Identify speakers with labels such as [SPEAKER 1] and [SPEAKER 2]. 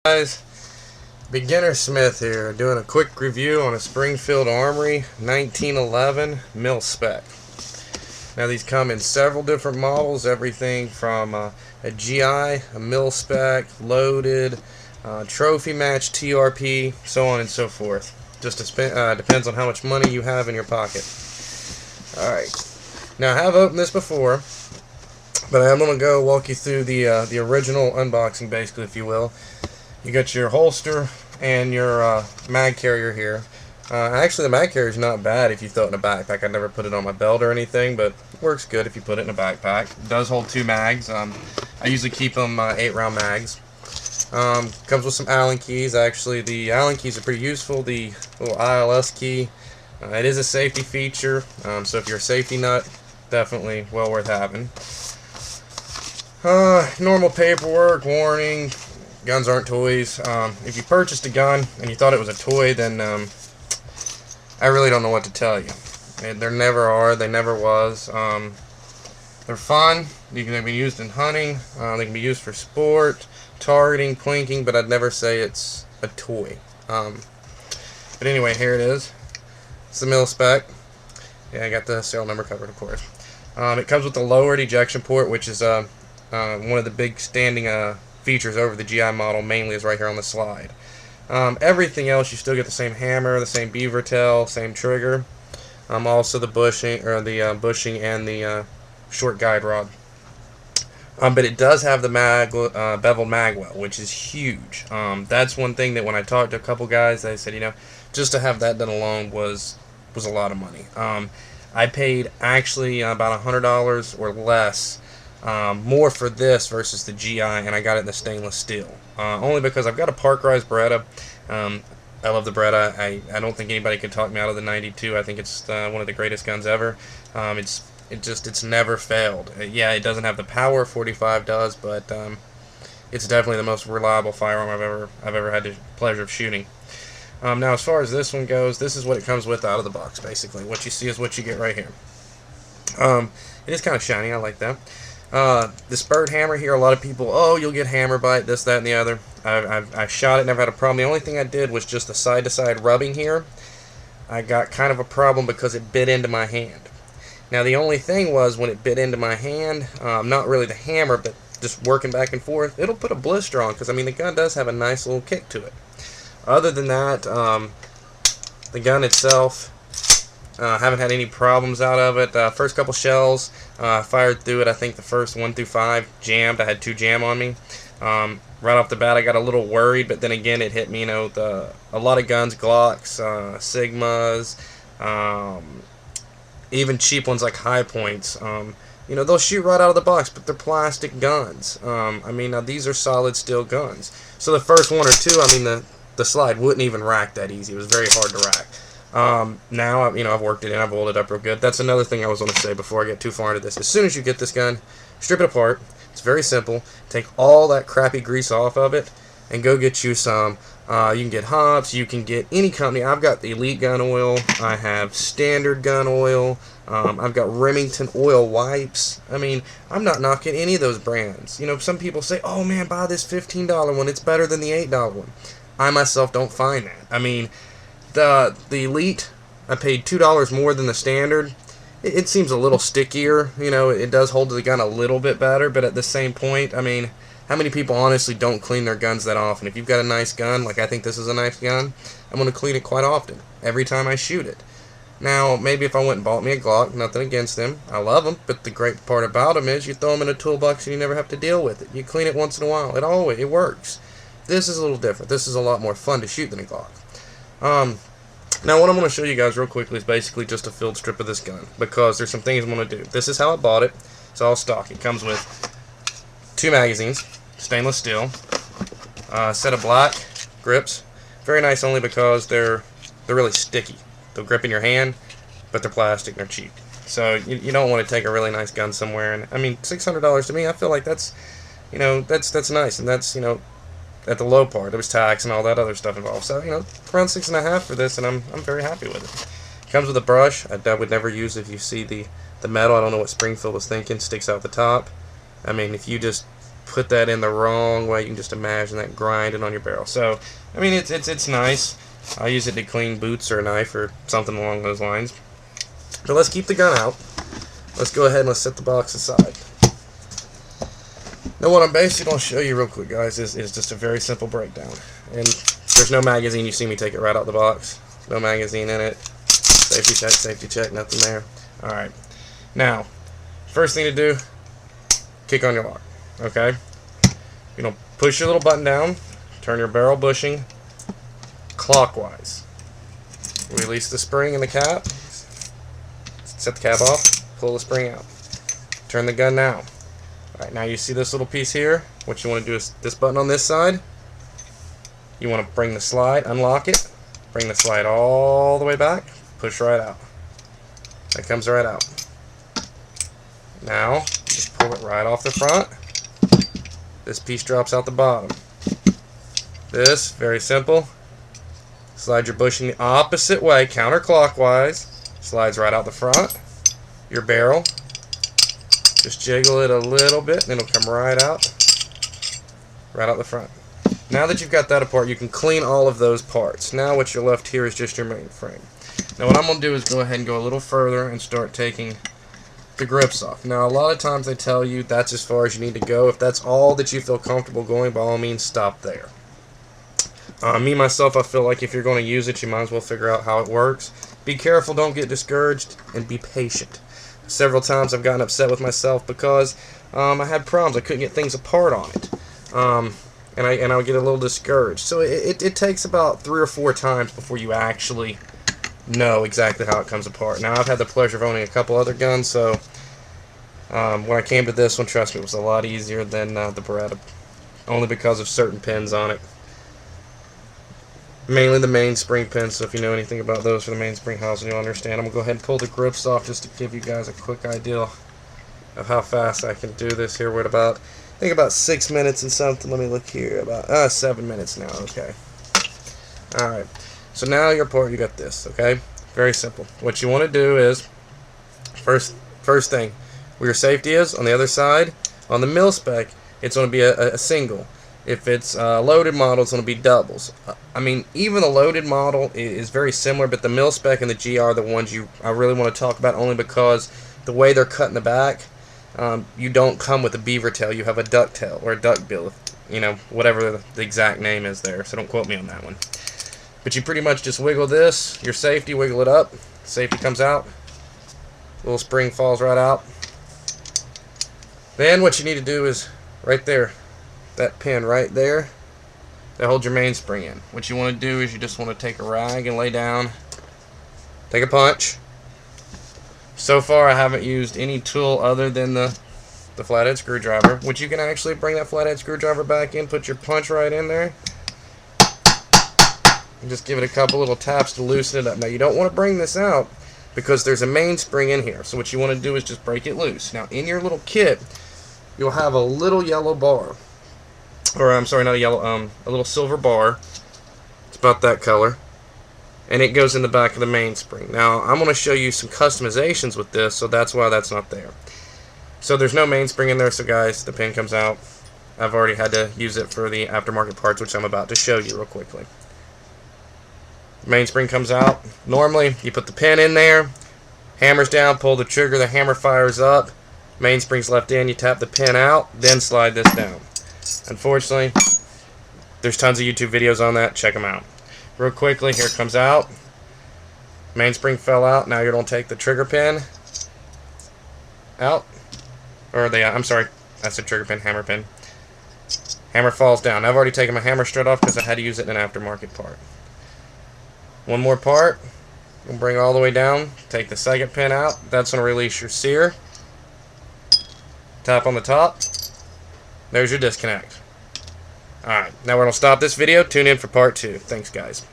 [SPEAKER 1] Guys, Beginner Smith here, doing a quick review on a Springfield Armory 1911 mil-spec. Now these come in several different models, everything from a GI, a mil-spec, loaded, trophy match, TRP, so on and so forth. Just depends on how much money you have in your pocket. Alright, now I have opened this before, but I'm going to go walk you through the original unboxing, basically, if you will. You got your holster and your mag carrier here. Actually, the mag carrier is not bad if you throw it in a backpack. I never put it on my belt or anything, but it works good if you put it in a backpack. It does hold 2 mags. I usually keep them 8-round mags. Comes with some Allen keys. Actually, the Allen keys are pretty useful. The little ILS key. It is a safety feature, so if you're a safety nut, definitely well worth having. Normal paperwork, warning. Guns aren't toys. If you purchased a gun and you thought it was a toy, then I really don't know what to tell you. There never are. They never was. They're fun. They can be used in hunting. They can be used for sport, targeting, plinking, but I'd never say it's a toy. But anyway, here it is. It's the mil-spec. Yeah, I got the serial number covered, of course. It comes with the lowered ejection port, which is one of the big standing features over the GI model, mainly is right here on the slide. Everything else, you still get the same hammer, the same beaver tail, same trigger. Also the bushing and the short guide rod. But it does have the beveled magwell, which is huge. That's one thing that when I talked to a couple guys, they said, you know, just to have that done alone was a lot of money. I paid actually about $100 or less more for this versus the GI, and I got it in the stainless steel. Only because I've got a parkerized Beretta. I love the Beretta. I don't think anybody could talk me out of the 92. I think it's one of the greatest guns ever. It's never failed. Yeah, it doesn't have the power 45 does, but it's definitely the most reliable firearm I've ever had the pleasure of shooting. Now, as far as this one goes, this is what it comes with out of the box, basically. What you see is what you get right here. It is kind of shiny. I like that. The spurred hammer here, a lot of people, oh, you'll get hammer bite, this, that, and the other. I've shot it, never had a problem. The only thing I did was just the side-to-side rubbing here. I got kind of a problem because it bit into my hand. Now, the only thing was when it bit into my hand, not really the hammer, but just working back and forth, it'll put a blister on, because, I mean, the gun does have a nice little kick to it. Other than that, the gun itself, haven't had any problems out of it. First couple shells, fired through it. I think the first 1 through 5 jammed. I had 2 jam on me. Right off the bat, I got a little worried, but then again, it hit me. You know, a lot of guns, Glocks, Sigmas, even cheap ones like High Points. You know, they'll shoot right out of the box, but they're plastic guns. I mean, now these are solid steel guns. So the first 1 or 2, I mean, the slide wouldn't even rack that easy. It was very hard to rack. Now, you know, I've worked it in, I've oiled it up real good. That's another thing I was going to say before I get too far into this. As soon as you get this gun, strip it apart. It's very simple. Take all that crappy grease off of it and go get you some. You can get Hobbs, you can get any company. I've got the Elite gun oil, I have Standard gun oil, I've got Remington oil wipes. I mean, I'm not knocking any of those brands. You know, some people say, oh man, buy this $15 one, it's better than the $8 one. I myself don't find that. I mean, the Elite, I paid $2 more than the Standard. It seems a little stickier. You know, it does hold the gun a little bit better, but at the same point, I mean, how many people honestly don't clean their guns that often? If you've got a nice gun, like I think this is a nice gun, I'm going to clean it quite often, every time I shoot it. Now, maybe if I went and bought me a Glock, nothing against them, I love them, but the great part about them is you throw them in a toolbox and you never have to deal with it. You clean it once in a while. It works. This is a little different. This is a lot more fun to shoot than a Glock. Now what I'm going to show you guys real quickly is basically just a field strip of this gun, because there's some things I'm going to do. This is how I bought it. It's all stock. It comes with 2 magazines, stainless steel, a set of black grips. Very nice only because they're really sticky. They'll grip in your hand, but they're plastic and they're cheap. So you don't want to take a really nice gun somewhere. And I mean, $600 to me, I feel like that's, you know, that's nice, and that's, you know, at the low part. There was tax and all that other stuff involved. So, you know, around $6.50 for this, and I'm very happy with it. It comes with a brush. I would never use if you see the metal. I don't know what Springfield was thinking. Sticks out the top. I mean, if you just put that in the wrong way. You can just imagine that grinding on your barrel. So, I mean, it's nice. I use it to clean boots or a knife or something along those lines. But let's keep the gun out. Let's go ahead and let's set the box aside. Now what I'm basically going to show you real quick, guys, is just a very simple breakdown. And there's no magazine. You see me take it right out the box. No magazine in it. Safety check, nothing there. Alright. Now, first thing to do, kick on your lock. Okay? You're going to push your little button down, turn your barrel bushing clockwise. Release the spring in the cap. Set the cap off. Pull the spring out. Turn the gun now. Alright, now you see this little piece here. What you want to do is this button on this side. You want to bring the slide, unlock it, bring the slide all the way back, push right out. That comes right out. Now, just pull it right off the front. This piece drops out the bottom. This, very simple. Slide your bushing the opposite way, counterclockwise. Slides right out the front. Your barrel. Just jiggle it a little bit, and it'll come right out the front. Now that you've got that apart, you can clean all of those parts. Now what you're left here is just your main frame. Now what I'm going to do is go ahead and go a little further and start taking the grips off. Now a lot of times they tell you that's as far as you need to go. If that's all that you feel comfortable going, by all means stop there. Me myself, I feel like if you're going to use it, you might as well figure out how it works. Be careful, don't get discouraged, and be patient. Several times I've gotten upset with myself because I had problems. I couldn't get things apart on it. And I would get a little discouraged. So it takes about 3 or 4 times before you actually know exactly how it comes apart. Now, I've had the pleasure of owning a couple other guns, so when I came to this one, trust me, it was a lot easier than the Beretta, only because of certain pins on it. Mainly the mainspring pins, so if you know anything about those for the mainspring housing, you'll understand. I'm going to go ahead and pull the grips off just to give you guys a quick idea of how fast I can do this here. We're at about, I think about 6 minutes and something. Let me look here. About 7 minutes now. Okay. Alright. So now your part, you got this. Okay. Very simple. What you want to do is, first thing, where your safety is, on the other side, on the mil-spec, it's going to be a single. If it's a loaded model, it's going to be doubles. I mean, even the loaded model is very similar, but the mil-spec and the GR are the ones I really want to talk about, only because the way they're cut in the back, you don't come with a beaver tail. You have a duck tail or a duck bill, you know, whatever the exact name is there. So don't quote me on that one. But you pretty much just wiggle this, your safety, wiggle it up. Safety comes out. Little spring falls right out. Then what you need to do is right there. That pin right there that holds your mainspring in. What you want to do is you just want to take a rag and lay down, take a punch. So far I haven't used any tool other than the flathead screwdriver, which you can actually bring that flathead screwdriver back in, put your punch right in there, and just give it a couple little taps to loosen it up. Now you don't want to bring this out because there's a mainspring in here, so what you want to do is just break it loose. Now in your little kit you'll have a little yellow bar. Or I'm sorry, not a yellow, a little silver bar. It's about that color. And it goes in the back of the mainspring. Now, I'm going to show you some customizations with this, so that's why that's not there. So there's no mainspring in there, so guys, the pin comes out. I've already had to use it for the aftermarket parts, which I'm about to show you real quickly. Mainspring comes out. Normally, you put the pin in there, hammers down, pull the trigger, the hammer fires up, mainspring's left in, you tap the pin out, then slide this down. Unfortunately, there's tons of YouTube videos on that. Check them out. Real quickly, here it comes out. Mainspring fell out. Now you're going to take the trigger pin out. Or I'm sorry, that's the trigger pin, hammer pin. Hammer falls down. I've already taken my hammer strut off because I had to use it in an aftermarket part. One more part. We'll bring it all the way down. Take the second pin out. That's going to release your sear. Tap on the top. There's your disconnect. Alright, now we're going to stop this video. Tune in for part 2. Thanks, guys.